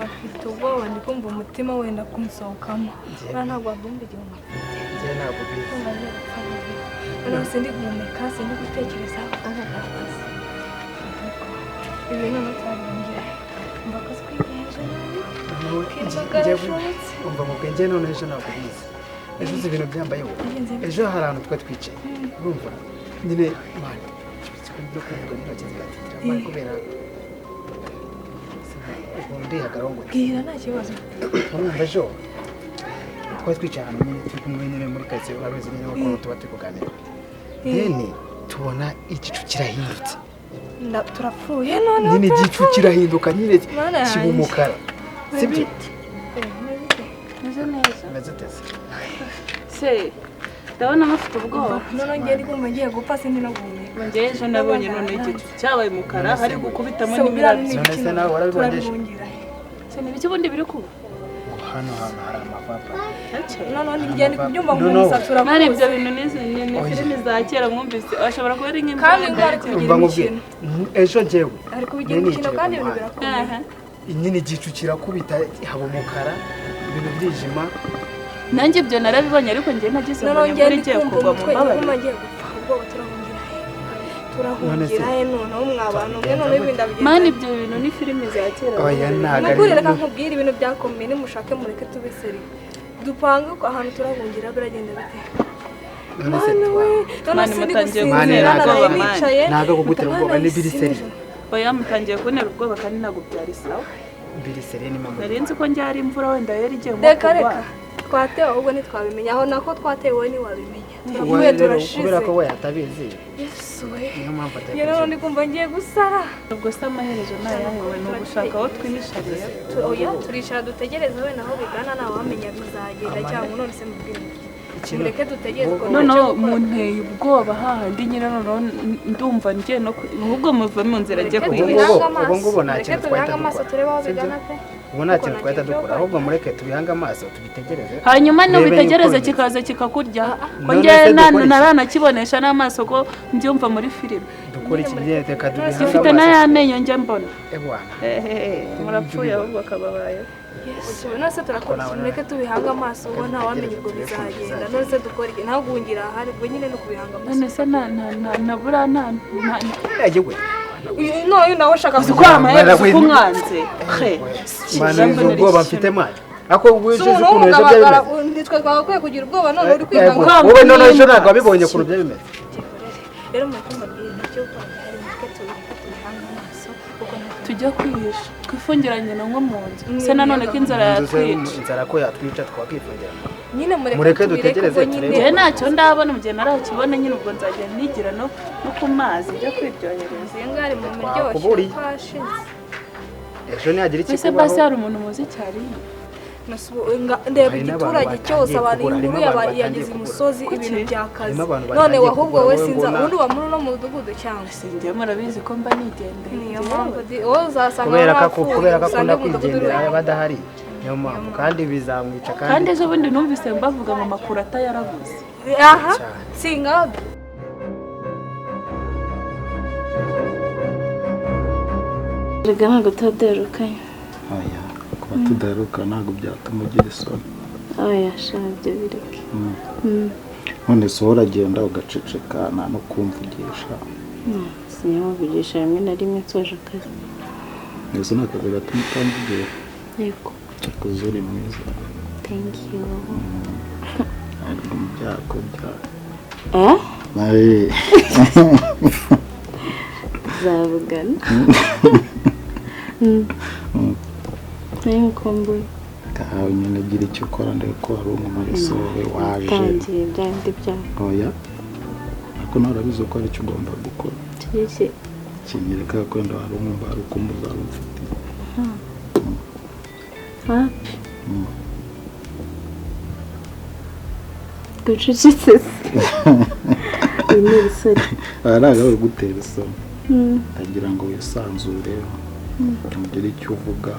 mfite ubwoba ndi kumva umutima wenda kumusohokamo ntabwo wabumva igihumbi njye ntabwo bizi noneho sindi guhumeka sindi gutekereza ibintu ntitwabongera mba ko twigenje umva mu bwenge none ejo ntabwo bizi ejo uzi ibintu byambayeho ejo hari ahantu twa twicaye urumva nyine mani byo kuvuga n'intoki zigatitira mani kubera ubundi hagaraho ngo bwira nta kibazo urumva ejo twari twicaye ahantu nyine turi kumwe nyine muri karitsiye urabizi nyine ko tuba turi kuganira deni tubona igicu kirahindutse turapfuye none nyine igicu kirahinduka nyine kiba umukara sibyo meze neza meze tese se ndabona mufite ubwoba none ngiye ndikumva ngiye gupfa sindi no guhumeka ngiye ejo nabonye none igicu cyabaye umukara hari gukubitamo n'imirabyo none se nawe warabibonyeje se ni biki bundi biri kuba hano hari amapapa none ngiye ndi kubyumva mu musatura mari ibyo bintu ni filimi za kera mwumvise ashobora kuba ari nk'imwe kandi ngari kubigira imikino ejo jewe ari kubigira imikino kandi ibintu birakomeye nyine igicu kirakubita haba umukara ibintu byijima nanjye ibyo narabibonye ariko ngiye nagize ngo nyamure igiye kugwa mu mabari ngiye gupfa ubwo turahungira none umwabantu mwe none ibinda byiza mani ibyo bintu ni filimi za kera oya ntago ari reka nkubwira ibintu byakomeye nimushake mureke tubeseri dupange ko ahantu turahungira biragenda bite mani mutangiye kunera ubwoba mani ntago kugutera ubwoba ni biriseri oya mutangiye kunera ubwoba kandi ntago byari sawa biriseri ni mama narinzi ko njyari imvura wenda yari igiye reka twatewe ubwo ntitwabimenya aho nako twatewe ntiwabimenya turavuye turashize kubera ko we atabizi yesu we niyo mpamvu atabizi rero ndi kumva ngiye gusara ubwo se amaherezo nayahewe ni ugushaka aho twihishariye oya turicara dutegereze we naho bigana nawe wamenya bizagenda cyangwa none se mubwire mureke dutegereze ko noneho munteye ubwoba hahandi nyine noneho ndumva ngiye no ahubwo muve mu nzira ajye kwihisha ubu ngubu nta kintu twahita amaso turebe aho bigana pe ubu nta kintu twahita dukora ahubwo mureke tubihange amaso tubitegereze hanyuma nubitegereze kikaza kikakurya ko njye naranakibonesha n'amaso ko mbyumva muri filime dukora ikigende kadubihange gifite n'ayamenyo njye mbona ebwana murapfuye ahubwo akababaye yesu none se turakora mureke tubihange amaso ubu nta wamenya ubwo bizagenda none se dukora iki ntabwo wungira ahari ubwo nyine no kubihanga amaso none se nabura yewe no nawe ushaka gukora amaherezo ko umwanze mani ubwoba mfite mani ako ubujije ukuntu ejo byabimeze nitwe twagakwiye kugira ubwoba none uri kwihanga wowe none ejo ntabwo wabibonye ukuntu byabimeze rero mutumba bwiye ntacyo ukora hari mutwe tubihanga amaso tujya kwihisha twifungiranye na nko mu nzu se nanone ko inzara yatwica inzara ko yatwica twakifungirana nyine mureke dutegereze njye ntacyo ndabona mu gihe narakibona nyine ubwo nzajya nigira no ku mazi njya kwiryohereza iyo ngari mu miryoshye twashize ejo ntiyagira iki ese basi hari umuntu muzi cyari ndeba igiturage cyose abantu inkuru yagize imusozi ibintu byakaze none ahubwo wowe sinza ubundi uba muri uno mudugudu cyangwa sinjye murabizi ko mba nigendeye niyo mpamvu wowe uzasanga kubera ko akunda kwigendera badahari niyo mpamvu kandi bizamwica kandi ejo bundi numvise mbavuga mu makuru atayarabuze aha singabe rega ntabwo tudaherukanye oya kuba tudaheruka ntabwo byatuma ugira isoni oya shana ibyo bireke none se uragenda ugaceceka nta no kumvugisha sinyamuvugisha rimwe na rimwe nsoje akazi mbese ni akazi gatuma utamvugira yego cyakoze uri mwiza thank you ariko mu byago byawe zavugana nkumbuye kawe nyine gira icyo ukora ndebe ko hari umumariso we waje utangiye byandi byawe oya ariko nawe urabizi ko hari icyo ugomba gukora iki kinyereka ko wenda hari umwumva hari ukumva uzaba ufite hafi gucecetse iyi ni ibisore aha ntabwo ari ugutera isoni ndagira ngo wisanzure ugire icyo uvuga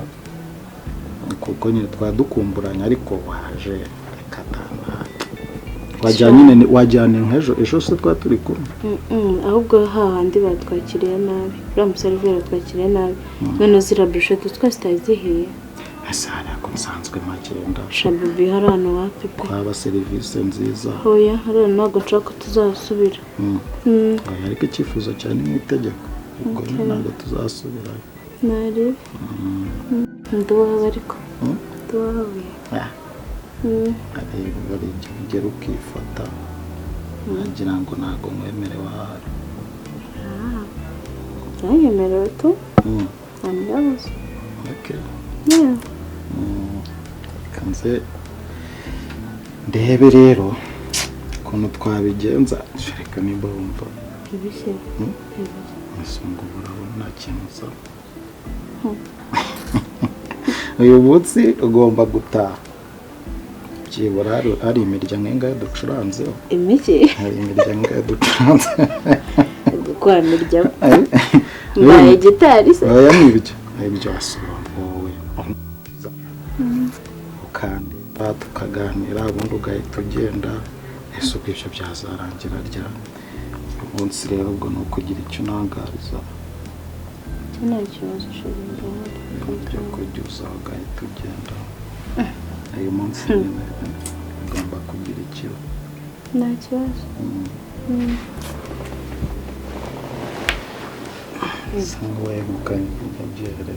kuko nyine twadukumburanye ariko waje reka wajyana nk'ejo se twaba turi kumwe ahubwo hahandi batwakiriye nabi uriya museriveri batwakiriye nabi none ziriya burushete twese zitari zihiye asana ko nsanzwe magenda shabibi harano wapi pe kwaba serivisi nziza hoya harano ntabwo nshaka tuzasubira ariko icyifuzo cyane mu itegeko ubwo ntabwo tuzasubira nari nduwawe ariko nduwawe bari ugera ukifata nagira ngo ntabwo mwemerewe ahari yanyemerewe tu amyabuze kanze ndebe rero ukuntu twabigenza reka nimba wumva ibishye asungu urabona nta kintu usa uyu munsi ugomba gutaha byibura hari imiryango ingahe ducuranzeho imiki hari imiryango ingahe ducuranze gukora imiryango mbaye gitari se oya n'ibyo wasura wowe kandi tukaganira ubundi ugahita ugenda ese ubwo ibyo byazarangira ryari umunsi rero ubwo ni ukugira icyo unangariza nta kibazo ushobora ibyo kurya uzaho ugahita ugenda uyu munsi nyine ugomba kugira icyo nta kibazo wowe mukanyabyere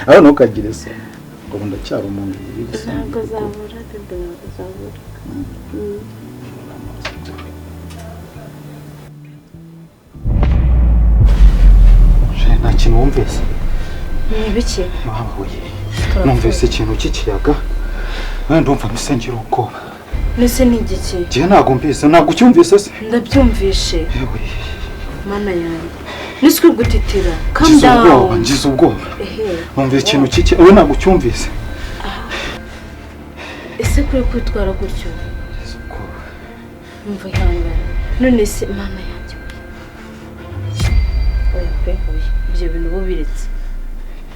aho ntukagire se ubu ndacyari umuntu ntabwo zabura ntabwo zabura nta kintu wumvise ni biki wahuye numvise ikintu cy'ikiyaga ndumva misengera ubwoba nese ni igiki njye ntabwo mbizi ntabwo ucyumvise se ndabyumvishe mana yanjye niswe gutitira calm down ngize ubwoba numvise ikintu cy'iki wowe ntabwo ucyumvise ese kuri kwitwara gutyo ngize ubwoba umva ihangana none se mana yanjye oya pe oya ibyo bintu bubiretse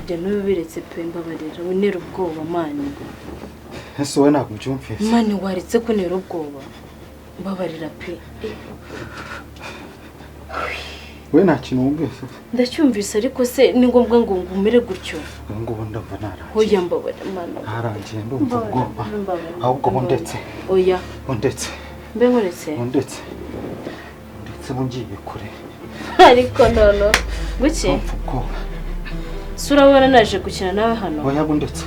ibyo ntubiretse pe mbabarira winera ubwoba mani ese wowe ntabwo ubyumvise mani waretse kunera ubwoba mbabarira pe we nta kintu wumvise ndacyumvise ariko se ni ngombwa ngo ngumire gutyo ngubu ndumva narangiye oya mbabarira mana narangiye ndumva ubwoba ahubwo bundetse oya bundetse mbe nkuretse bundetse bungiye kure ariko nono guki ubwoba surabona naje gukina nawe hano oya bundetse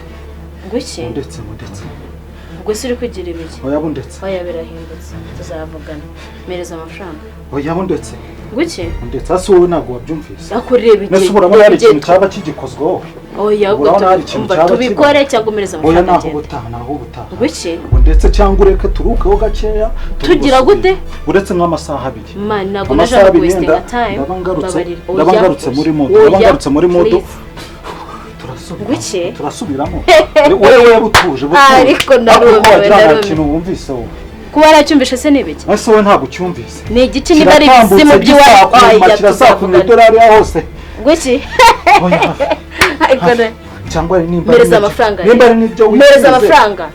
guki bundetse ubwo siri kugira ibiki oya bundetse oya birahindutse tuzavugana mereza amafaranga oya bundetse guki ndetse hasi wowe ntabwo wabyumvise akureba igihe nese urabona hari ikintu cyaba kigikozweho oya ubwo tubikore cyangwa umereza amafaranga oya naho ubutaha guki ndetse cyangwa ureke turukeho gakeya tugira gute uretse nk'amasaha abiri man ntabwo naje wasting time ndabangarutse muri modo guki turasubiramo wewe butuje ariko narumiwe ikintu wumvise wowe kuba aracyumvishe se nibiki ese wowe ntabwo cyumvise ni igiki niba ari ibizimu by'iwawe kirasakuma idolari ya hose guki cyangwa nimba mereza amafaranga nimba ari nibyo mereza amafaranga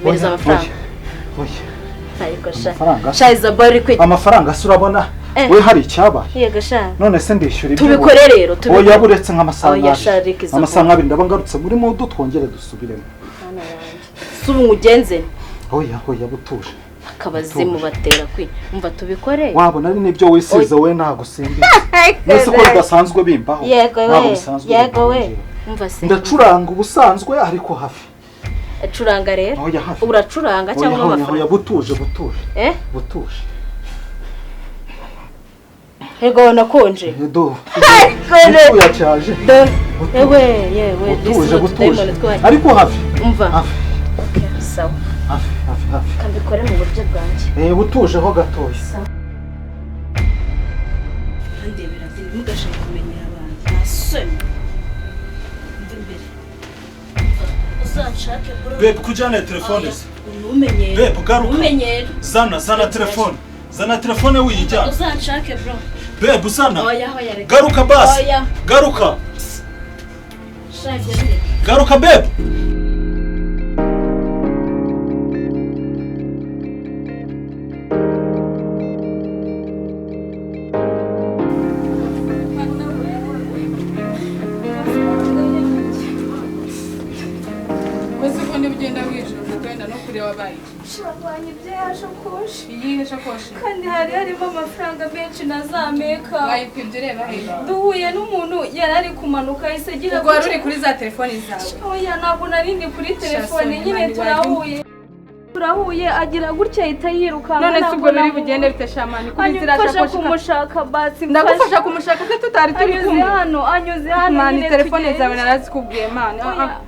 ariko sha Isabelle kwe amafaranga surabona we hari icyabaye yego sha none se ndishyura ibyo tubikore rero oya buretse nk'amasaha abiri ndabangarutse muri modo twongere dusubiremo subu ngugenze oya butuje akabazimu batera kwi umva tubikore wabona ari nibyo wisize we ntago simbizi nese ko bidasanzwe bimbaho yego we umva se ndacuranga ubusanzwe ariko hafi acuranga rero uracuranga cyangwa amafaranga oya butuje butuje Hego nakonje. Do. Yacyaje. Yewe. Butuje. Ariko hafi. Umva. Hafi. Sawa. Hafi. Kambikore mu buryo bwanjye. Butuje ho gatoya. Sawa. Ndebera ndi mugashaka kumenyera abantu. Nasoni. Ndimbere. Uzanshake bro. Bebe kujana telefone se. Umenyere. Bebe garuka. Umenyere. Zana telefone. Zana telefone wiyijyana. Uzanshake bro. Bebe usana. Oya. Garuka basi. Oya. Garuka. Shake. Garuka bebe. ko niba ugenda wijoro wenda no kureba abaye shabanye ibyo yashakoshi iyihe shakoshi kandi harimo amafaranga menshi na za meka wayipimye ureba hejuru duhuye n'umuntu yari ari kumanuka yahise agira ubwo wari uri kuri za telefoni zawe oya ntabwo nari ndi kuri telefone nyine turahuye agira gutya ahita yirukanka none se ubwo biri bugende bite shamani kuri zira shakoshi kumushaka basi ndagufasha kumushaka se tutari turi kumwe anyuze hano mani telefone zawe narazikubwiye mani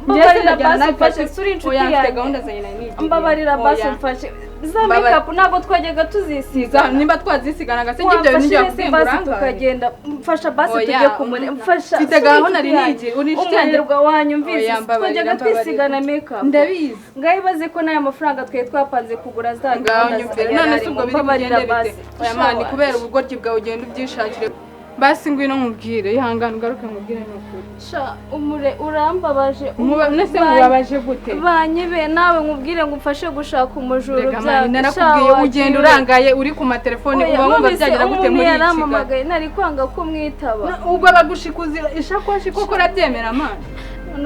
mbabarira basi mfashe suri inshuti yanjye gahunda zawe nari mbabarira basi mfashe za makeup ntabwo twajyaga tuzisiga nimba twazisiganaga se ngibyo bintu bya basi tukagenda mfasha basi tujye kumure mfasha mfite gahunda nari nigi uri inshuti yanjye wanyumvise twajyaga twisigana makeup ndabizi ngaho ibaze ko n'aya mafaranga twe twapanze kugura za gahunda none se ubwo biri bugende bite oya mani kubera ubugoryi bwawe ugenda ubyishakire basi ngwino nkubwire ihangane ugaruke nkubwire n'ukuri sha umure urambabaje nese mubabaje gute banyibe nawe nkubwire ngo umfashe gushaka umujuru byawe narakubwiye ugenda urangaye uri ku matelefone uba wumva byagira gute muri iki Kigali nari kwanga kumwitaba ubwo bagushikuza ishakoshi koko urabyemera mani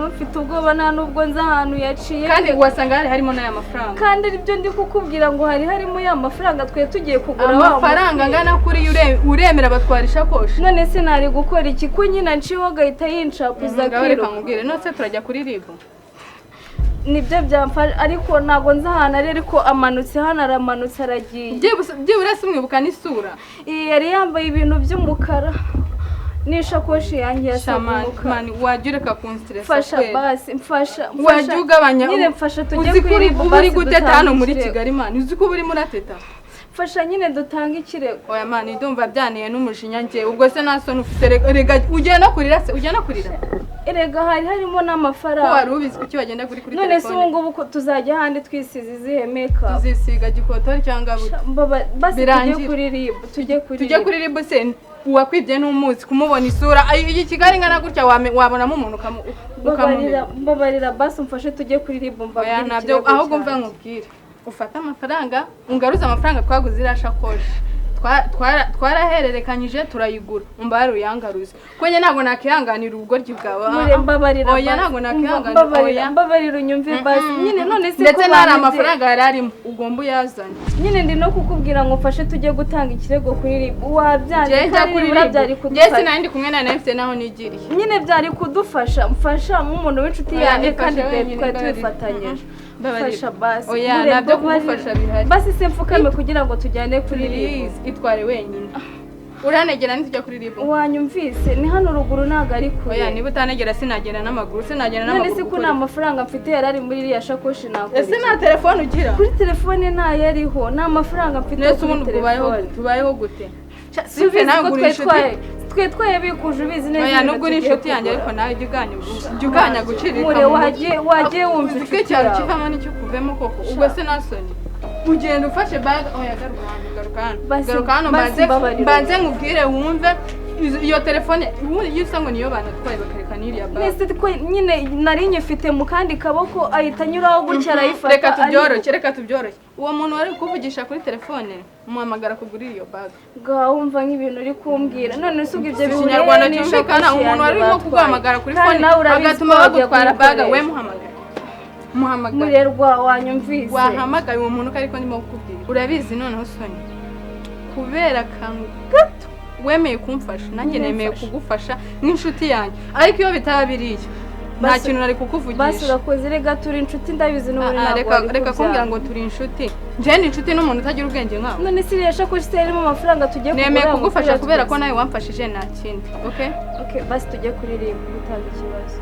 ufite ubwoba nta nubwo nzi ahantu yaciye kandi wasanga harimo n'aya mafaranga kandi aribyo ndi kukubwira ngo harimo ya mafaranga twe tugiye kugura amafaranga angana kuri uremera batwara ishakoshi none se nari gukora iki ko nyine nciyeho agahita yinshakuza kwiruka nkubwire none se turajya kuri ribu nibyo byamfasha ariko ntabwo nzi ahantu ari ariko amanutse hano aramanutse aragiye byibura se umwibuka n'isura yari yambaye ibintu by'umukara n'ishakoshi yanjye yasamuka mani wajya ureka kunstressa fasha basi mfasha wajya ugabanya nyine mfasha tujye kuri buri guteta hano muri Kigali mani uzi ko uri murateta fasha nyine dutanga ikirego oya mani ndumva byaniye n'umujinya ngiye ubwo se nasoni ufite rega ugiye no kurira se ugiye no kurira erega harimo n'amafaranga ko wari ubizi kuki bagenda kuri telefone none se ubu ngubu tuzajya ahandi twisize izihe makeup tuzisiga gikotori cyangwa basi tujye kuri rib se uwakwibye n'umuzi kumubona isura iyi Kigali ngana gutya wabonamo umuntu ukamubira mbabarira basi umfashe tujye kuri rib mbabwira nabyo ahubwo mva nkubwire ufata amafaranga ungaruza amafaranga twaguze irashakoshi twarahererekanyije turayigura umbare uyangaruze kwenye ntabwo nakihanganira ubugoryi bwawe mbabarira oya ntabwo nakihanganira mbabarira unyumve basi nyine none se ndetse nari amafaranga yari arimo ugomba uyazanye nyine ndi no kukubwira ngo mfashe tujye gutanga ikirego kuri rib wabyanze byari kudufasha Jesse nandi kumwe na nafite naho nigiriye nyine byari kudufasha mfasha nk'umuntu w'inshuti yanjye kandi twari tubifatanyije fasha basi oya nabyo kugufasha bihari basi se mfukame kugira ngo tujyane kuri rib itware wenyine uranegera nitujya kuri rib wanyumvise ni hano ruguru ntago ari kure oya niba utanegera sinagenda n'amaguru none se ko nta mafaranga mfite yari ari muri iriya shakoshi nakora ese nta telefone ugira kuri telefone ntayo ariho nta mafaranga mfite kuri telefone tubayeho gute sive nawe ugura inshuti twe twayabikuje ubizi neza oya nubwo uri inshuti yanjye ariko nawe jya uganya gucirika mure wagiye wumva inshuti yawe kivamo n'icyo kuvemo koko ubwo se nasoni ugenda ufashe bag oya garuka hano mbanze nkubwire wumve iyo telefone iyo usanga niyo banatwaye bakareka n'iriya bag nese ko nyine nari nyifite mu kandi kaboko ahita anyuraho gutya arayifata reka tubyoroshye uwo muntu wari kuvugisha kuri telefone umuhamagara kugura iyo bag wumva nk'ibintu uri kumbwira none se ubwo ibyo Kinyarwanda cyumvikana umuntu wari urimo kuguhamagara kuri fone agatuma bagutwara bag we muhamagara murerwa wanyumvise wahamagaye uwo muntu ariko ndimo kukubwira urabizi noneho soni kubera akantu gato wemeye kumfasha nanjye nemeye kugufasha nk'inshuti yanjye ariko iyo bitaba biriya nta kintu nari kukuvugisha basi urakoze rega turi inshuti ndabizi n'ubu reka kumbwira ngo turi inshuti njye ni inshuti n'umuntu utagira ubwenge nkawe none si iriya shakoshi se irimo amafaranga tujye kugura nemeye kugufasha kubera ko nawe wamfashije nta kindi okay basi tujye kuri rib gutanga ikibazo